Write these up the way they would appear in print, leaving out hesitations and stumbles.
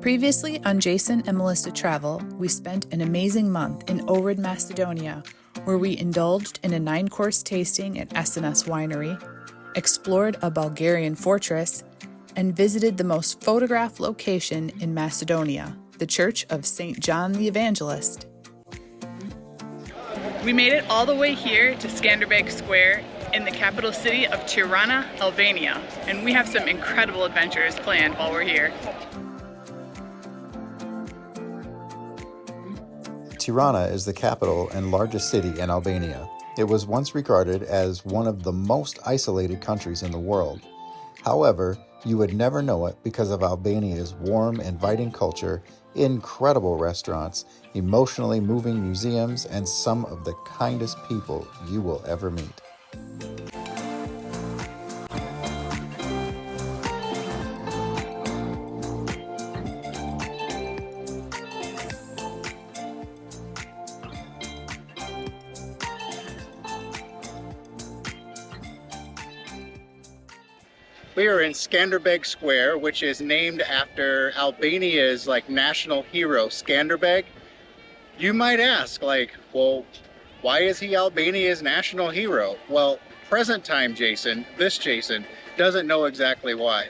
Previously on Jason and Melissa Travel, we spent an amazing month in Ohrid, Macedonia, where we indulged in a 9-course tasting at SNS Winery, explored a Bulgarian fortress, and visited the most photographed location in Macedonia, the Church of St. John the Evangelist. We made it all the way here to Scanderbeg Square in the capital city of Tirana, Albania, and we have some incredible adventures planned while we're here. Tirana is the capital and largest city in Albania. It was once regarded as one of the most isolated countries in the world. However, you would never know it because of Albania's warm, inviting culture, incredible restaurants, emotionally moving museums, and some of the kindest people you will ever meet. We are in Scanderbeg Square, which is named after Albania's national hero, Scanderbeg. You might ask, well, why is he Albania's national hero? Well, present time Jason, this Jason, doesn't know exactly why.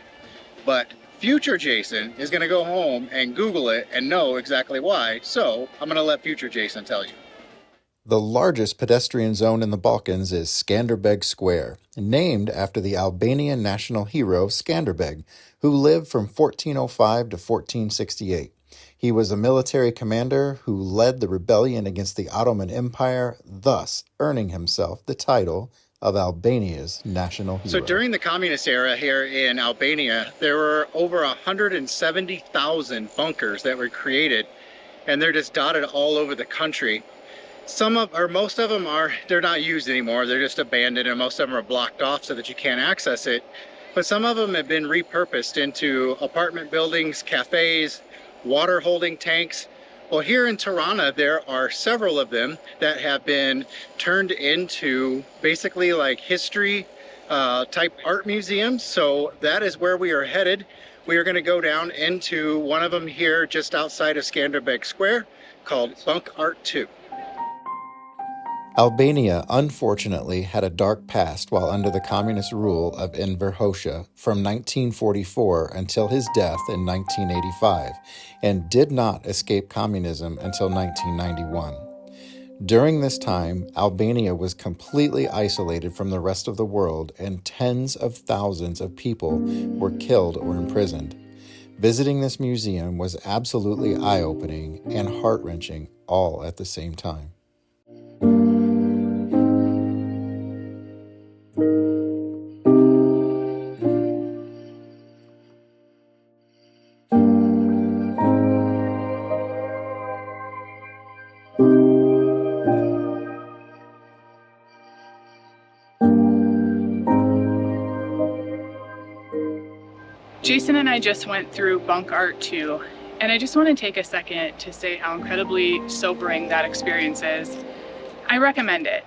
But future Jason is going to go home and Google it and know exactly why. So I'm going to let future Jason tell you. The largest pedestrian zone in the Balkans is Scanderbeg Square, named after the Albanian national hero Scanderbeg, who lived from 1405 to 1468. He was a military commander who led the rebellion against the Ottoman Empire, thus earning himself the title of Albania's national hero. So during the communist era here in Albania, there were over 170,000 bunkers that were created, and they're just dotted all over the country. Most of them they're not used anymore. They're just abandoned, and most of them are blocked off so that you can't access it. But some of them have been repurposed into apartment buildings, cafes, water holding tanks. Well, here in Tirana, there are several of them that have been turned into basically history type art museums. So that is where we are headed. We are going to go down into one of them here just outside of Scanderbeg Square called Bunk Art 2. Albania, unfortunately, had a dark past while under the communist rule of Enver Hoxha from 1944 until his death in 1985, and did not escape communism until 1991. During this time, Albania was completely isolated from the rest of the world, and tens of thousands of people were killed or imprisoned. Visiting this museum was absolutely eye-opening and heart-wrenching all at the same time. Jason and I just went through Bunk Art 2, and I just want to take a second to say how incredibly sobering that experience is. I recommend it.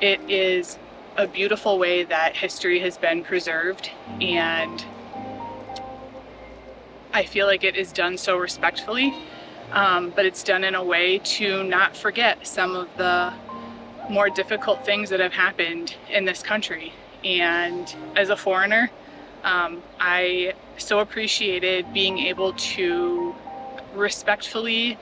It is a beautiful way that history has been preserved, and I feel like it is done so respectfully, but it's done in a way to not forget some of the more difficult things that have happened in this country. And as a foreigner, I so appreciated being able to respectfully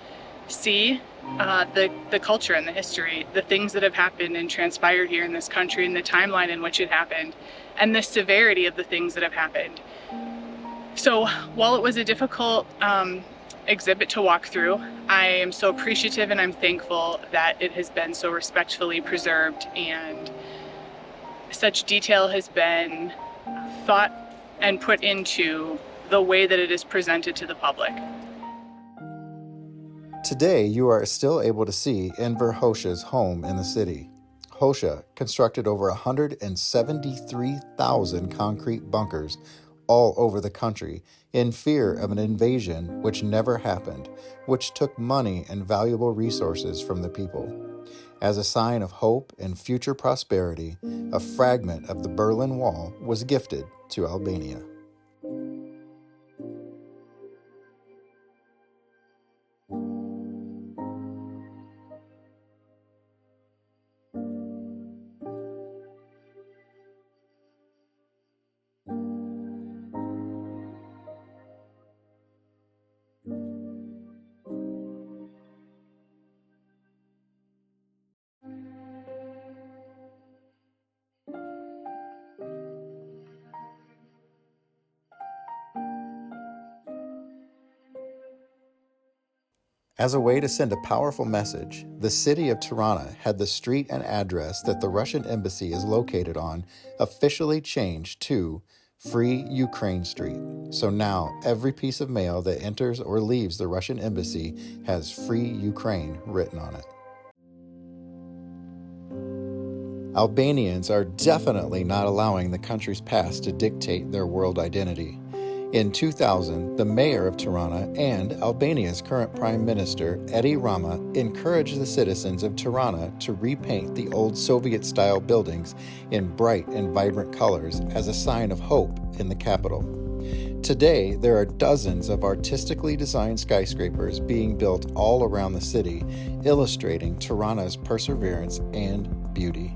see the culture and the history, the things that have happened and transpired here in this country, and the timeline in which it happened, and the severity of the things that have happened. So while it was a difficult exhibit to walk through, I am so appreciative and I'm thankful that it has been so respectfully preserved, and such detail has been thought and put into the way that it is presented to the public. Today, you are still able to see Enver Hoxha's home in the city. Hoxha constructed over 173,000 concrete bunkers all over the country in fear of an invasion which never happened, which took money and valuable resources from the people. As a sign of hope and future prosperity, a fragment of the Berlin Wall was gifted to Albania. As a way to send a powerful message, the city of Tirana had the street and address that the Russian embassy is located on officially changed to Free Ukraine Street. So now every piece of mail that enters or leaves the Russian embassy has Free Ukraine written on it. Albanians are definitely not allowing the country's past to dictate their world identity. In 2000, the mayor of Tirana and Albania's current prime minister, Edi Rama, encouraged the citizens of Tirana to repaint the old Soviet-style buildings in bright and vibrant colors as a sign of hope in the capital. Today, there are dozens of artistically designed skyscrapers being built all around the city, illustrating Tirana's perseverance and beauty.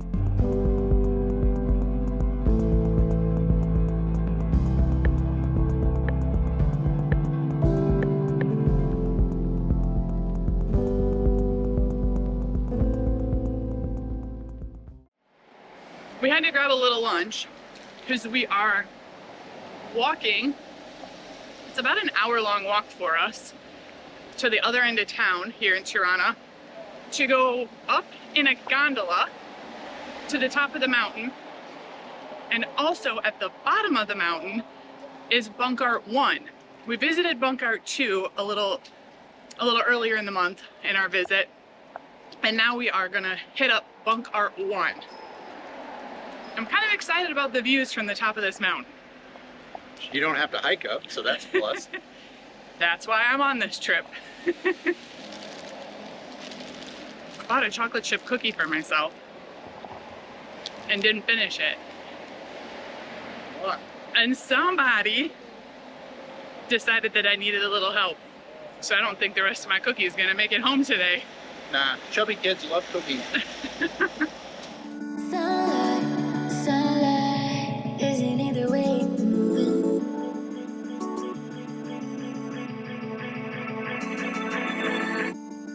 We had to grab a little lunch because we are walking. It's about an hour-long walk for us to the other end of town here in Tirana to go up in a gondola to the top of the mountain. And also at the bottom of the mountain is Bunkart 1. We visited Bunkart 2 a little earlier in the month in our visit. And now we are gonna hit up Bunkart 1. I'm kind of excited about the views from the top of this mountain. You don't have to hike up, so that's a plus. That's why I'm on this trip. I bought a chocolate chip cookie for myself and didn't finish it. What? And somebody decided that I needed a little help. So I don't think the rest of my cookie is gonna make it home today. Nah, chubby kids love cookies. Isn't either way moving?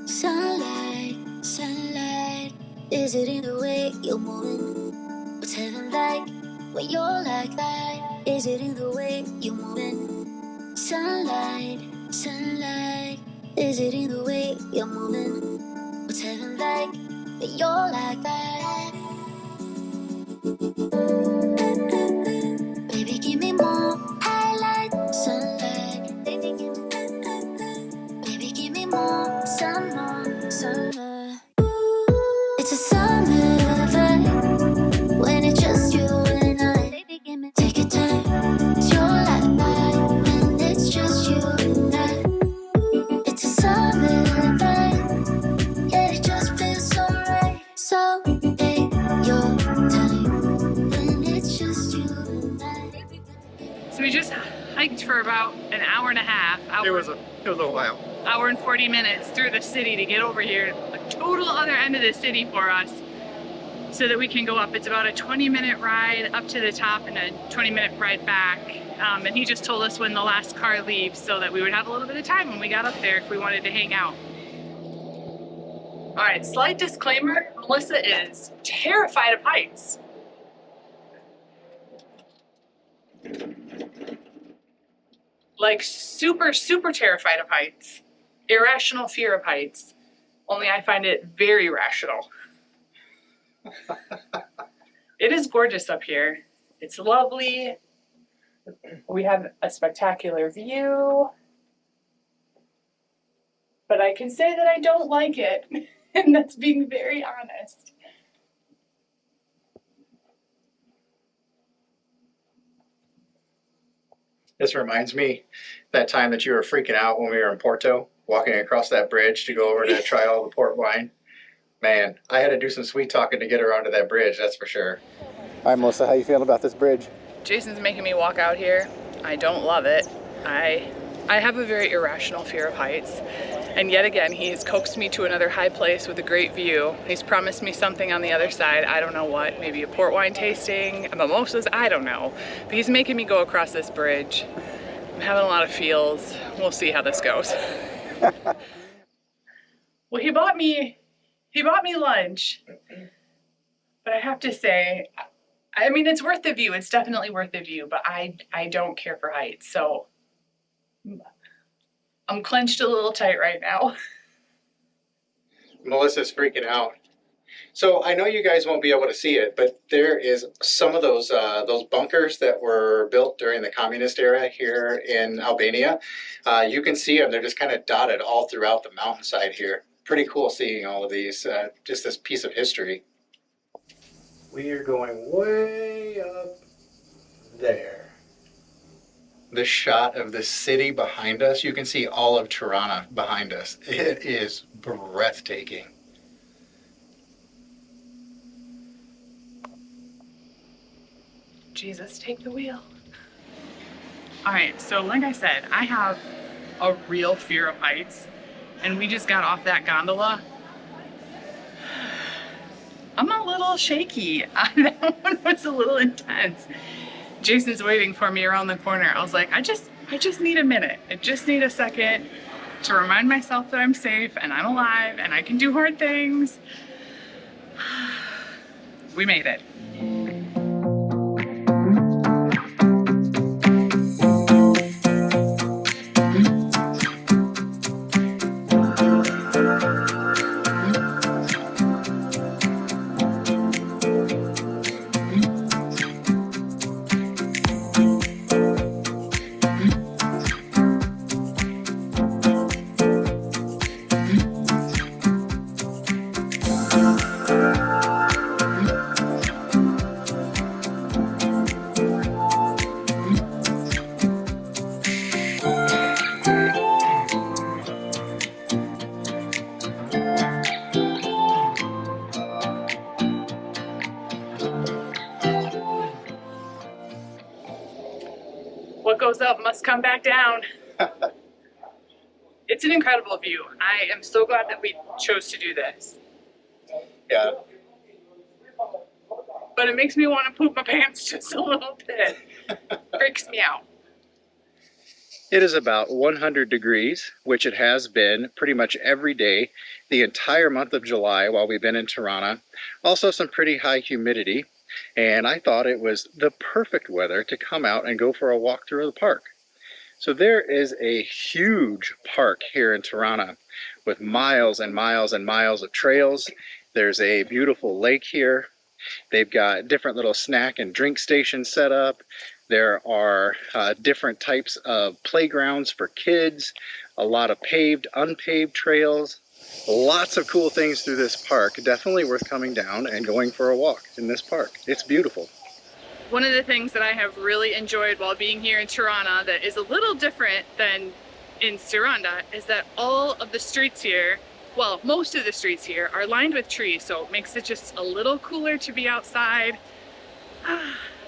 Sunlight, sunlight. Is it either way you're moving? What's heaven like when you're like that? Is it either way you're moving? Sunlight, sunlight. Is it either way you're moving? What's heaven like when you're like that? Baby, give me more highlight, sunlight. Baby, give me more, summer. It's a summer vibe when it's just you and I. Baby, give me, take your time. It's your life when it's just you and I. It's a summer vibe, yeah, it just feels so right. So take your time when it's just you and I. So we just hiked for about an hour and a half. It was a while. Hour and 40 minutes through the city to get over here, the total other end of the city for us, so that we can go up. It's about a 20-minute ride up to the top and a 20-minute ride back. And he just told us when the last car leaves so that we would have a little bit of time when we got up there if we wanted to hang out. All right, slight disclaimer, Melissa is terrified of heights. Like super, super terrified of heights. Irrational fear of heights. Only I find it very rational. It is gorgeous up here. It's lovely. We have a spectacular view. But I can say that I don't like it. And that's being very honest. This reminds me that time that you were freaking out when we were in Porto, walking across that bridge to go over to try all the port wine. Man, I had to do some sweet talking to get her onto that bridge, that's for sure. All right, Melissa, how you feeling about this bridge? Jason's making me walk out here. I don't love it. I have a very irrational fear of heights. And yet again, he's coaxed me to another high place with a great view. He's promised me something on the other side. I don't know what, maybe a port wine tasting, mimosas, I don't know. But he's making me go across this bridge. I'm having a lot of feels. We'll see how this goes. Well, he bought me lunch. But I have to say, I mean, it's worth the view. It's definitely worth the view, but I don't care for heights. So I'm clenched a little tight right now. Melissa's freaking out. So I know you guys won't be able to see it, but there is some of those bunkers that were built during the communist era here in Albania. You can see them. They're just kind of dotted all throughout the mountainside here. Pretty cool seeing all of these, just this piece of history. We are going way up there. The shot of the city behind us, you can see all of Tirana behind us. It is breathtaking. Jesus, take the wheel. All right, so like I said, I have a real fear of heights, and we just got off that gondola. I'm a little shaky. That one was a little intense. Jason's waiting for me around the corner. I was like, I just need a minute. I just need a second to remind myself that I'm safe and I'm alive and I can do hard things. We made it. What goes up must come back down. It's an incredible view. I am so glad that we chose to do this. Yeah. But it makes me want to poop my pants just a little bit. Freaks me out. It is about 100 degrees, which it has been pretty much every day the entire month of July while we've been in Tirana. Also some pretty high humidity. And I thought it was the perfect weather to come out and go for a walk through the park. So there is a huge park here in Tirana with miles and miles and miles of trails. There's a beautiful lake here. They've got different little snack and drink stations set up. There are different types of playgrounds for kids, a lot of paved, unpaved trails. Lots of cool things through this park. Definitely worth coming down and going for a walk in this park. It's beautiful. One of the things that I have really enjoyed while being here in Tirana that is a little different than in Siranda is that all of the streets here, well, most of the streets here are lined with trees, so it makes it just a little cooler to be outside,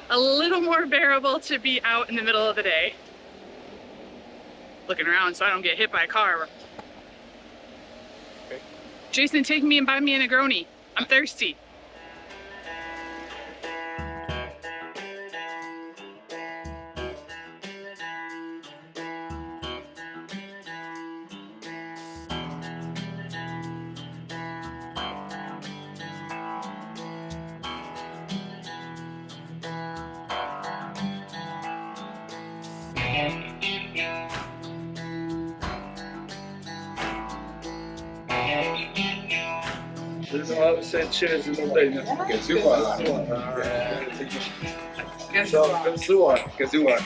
a little more bearable to be out in the middle of the day. Looking around so I don't get hit by a car. Jason, take me and buy me a Negroni. I'm thirsty. Sen çerezinin dayını. Gözü var. Gözü var. Gözü var.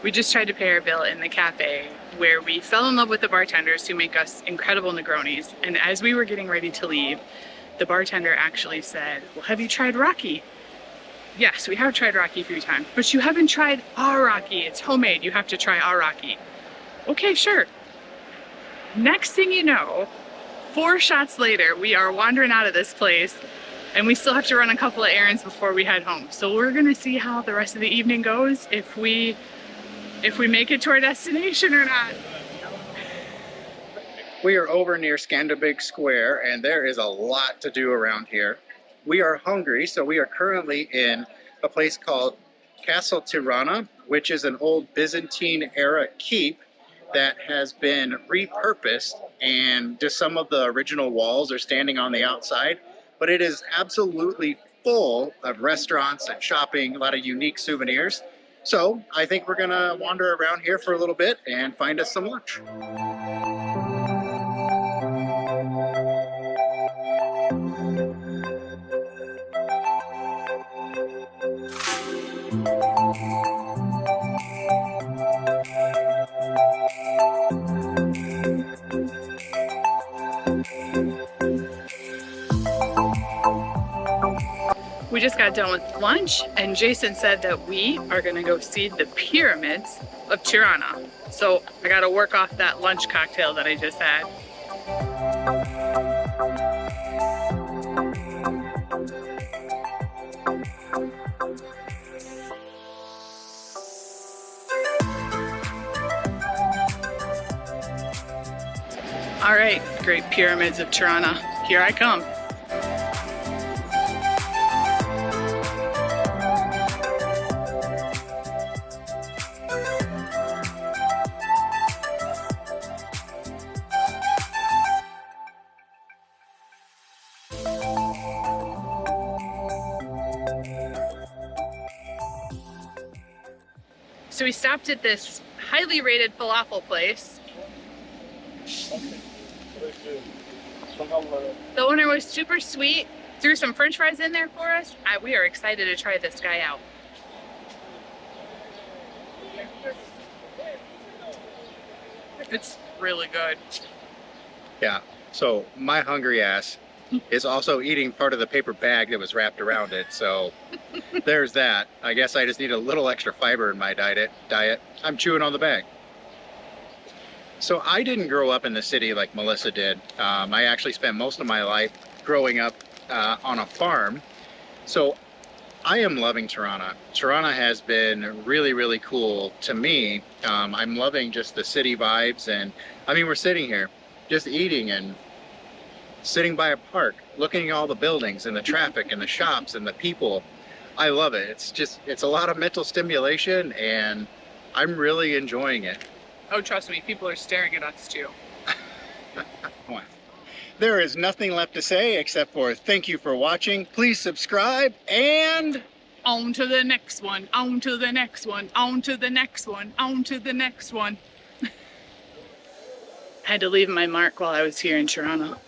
We just tried to pay our bill in the cafe where we fell in love with the bartenders who make us incredible Negronis. And as we were getting ready to leave, the bartender actually said, well, have you tried Rocky? Yes, we have tried Rocky 3 times, but you haven't tried our Rocky. It's homemade. You have to try our Rocky. Okay, sure. Next thing you know, 4 shots later, we are wandering out of this place and we still have to run a couple of errands before we head home. So we're gonna see how the rest of the evening goes, if we make it to our destination or not. We are over near Scanderbeg Square, and there is a lot to do around here. We are hungry, so we are currently in a place called Castle Tirana, which is an old Byzantine-era keep that has been repurposed, and just some of the original walls are standing on the outside, but it is absolutely full of restaurants and shopping, a lot of unique souvenirs. So I think we're gonna wander around here for a little bit and find us some lunch. We just got done with lunch, and Jason said that we are gonna go see the pyramids of Tirana. So I gotta work off that lunch cocktail that I just had. All right, Great Pyramids of Tirana, here I come. So we stopped at this highly rated falafel place. The owner was super sweet, threw some french fries in there for us. We are excited to try this guy out. It's really good. Yeah, so my hungry ass is also eating part of the paper bag that was wrapped around it, so there's that. I guess I just need a little extra fiber in my diet. I'm chewing on the bag. So I didn't grow up in the city like Melissa did. I actually spent most of my life growing up on a farm. So I am loving Tirana. Tirana has been really, really cool to me. I'm loving just the city vibes, and I mean, we're sitting here just eating and sitting by a park, looking at all the buildings and the traffic and the shops and the people. I love it. It's a lot of mental stimulation, and I'm really enjoying it. Oh, trust me, people are staring at us too. There is nothing left to say except for thank you for watching. Please subscribe, and on to the next one, on to the next one, on to the next one, on to the next one. I had to leave my mark while I was here in Tirana.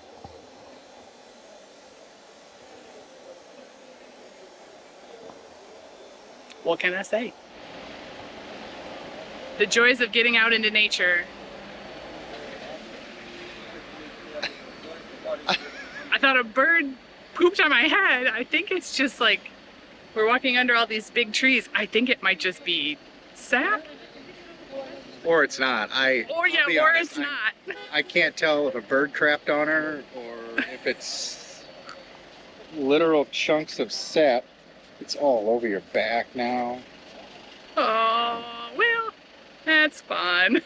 What can I say? The joys of getting out into nature. I thought a bird pooped on my head. I think it's just like we're walking under all these big trees. I think it might just be sap. Or it's not. It's not. I can't tell if a bird crapped on her or if it's literal chunks of sap. It's all over your back now. Oh, well, that's fun.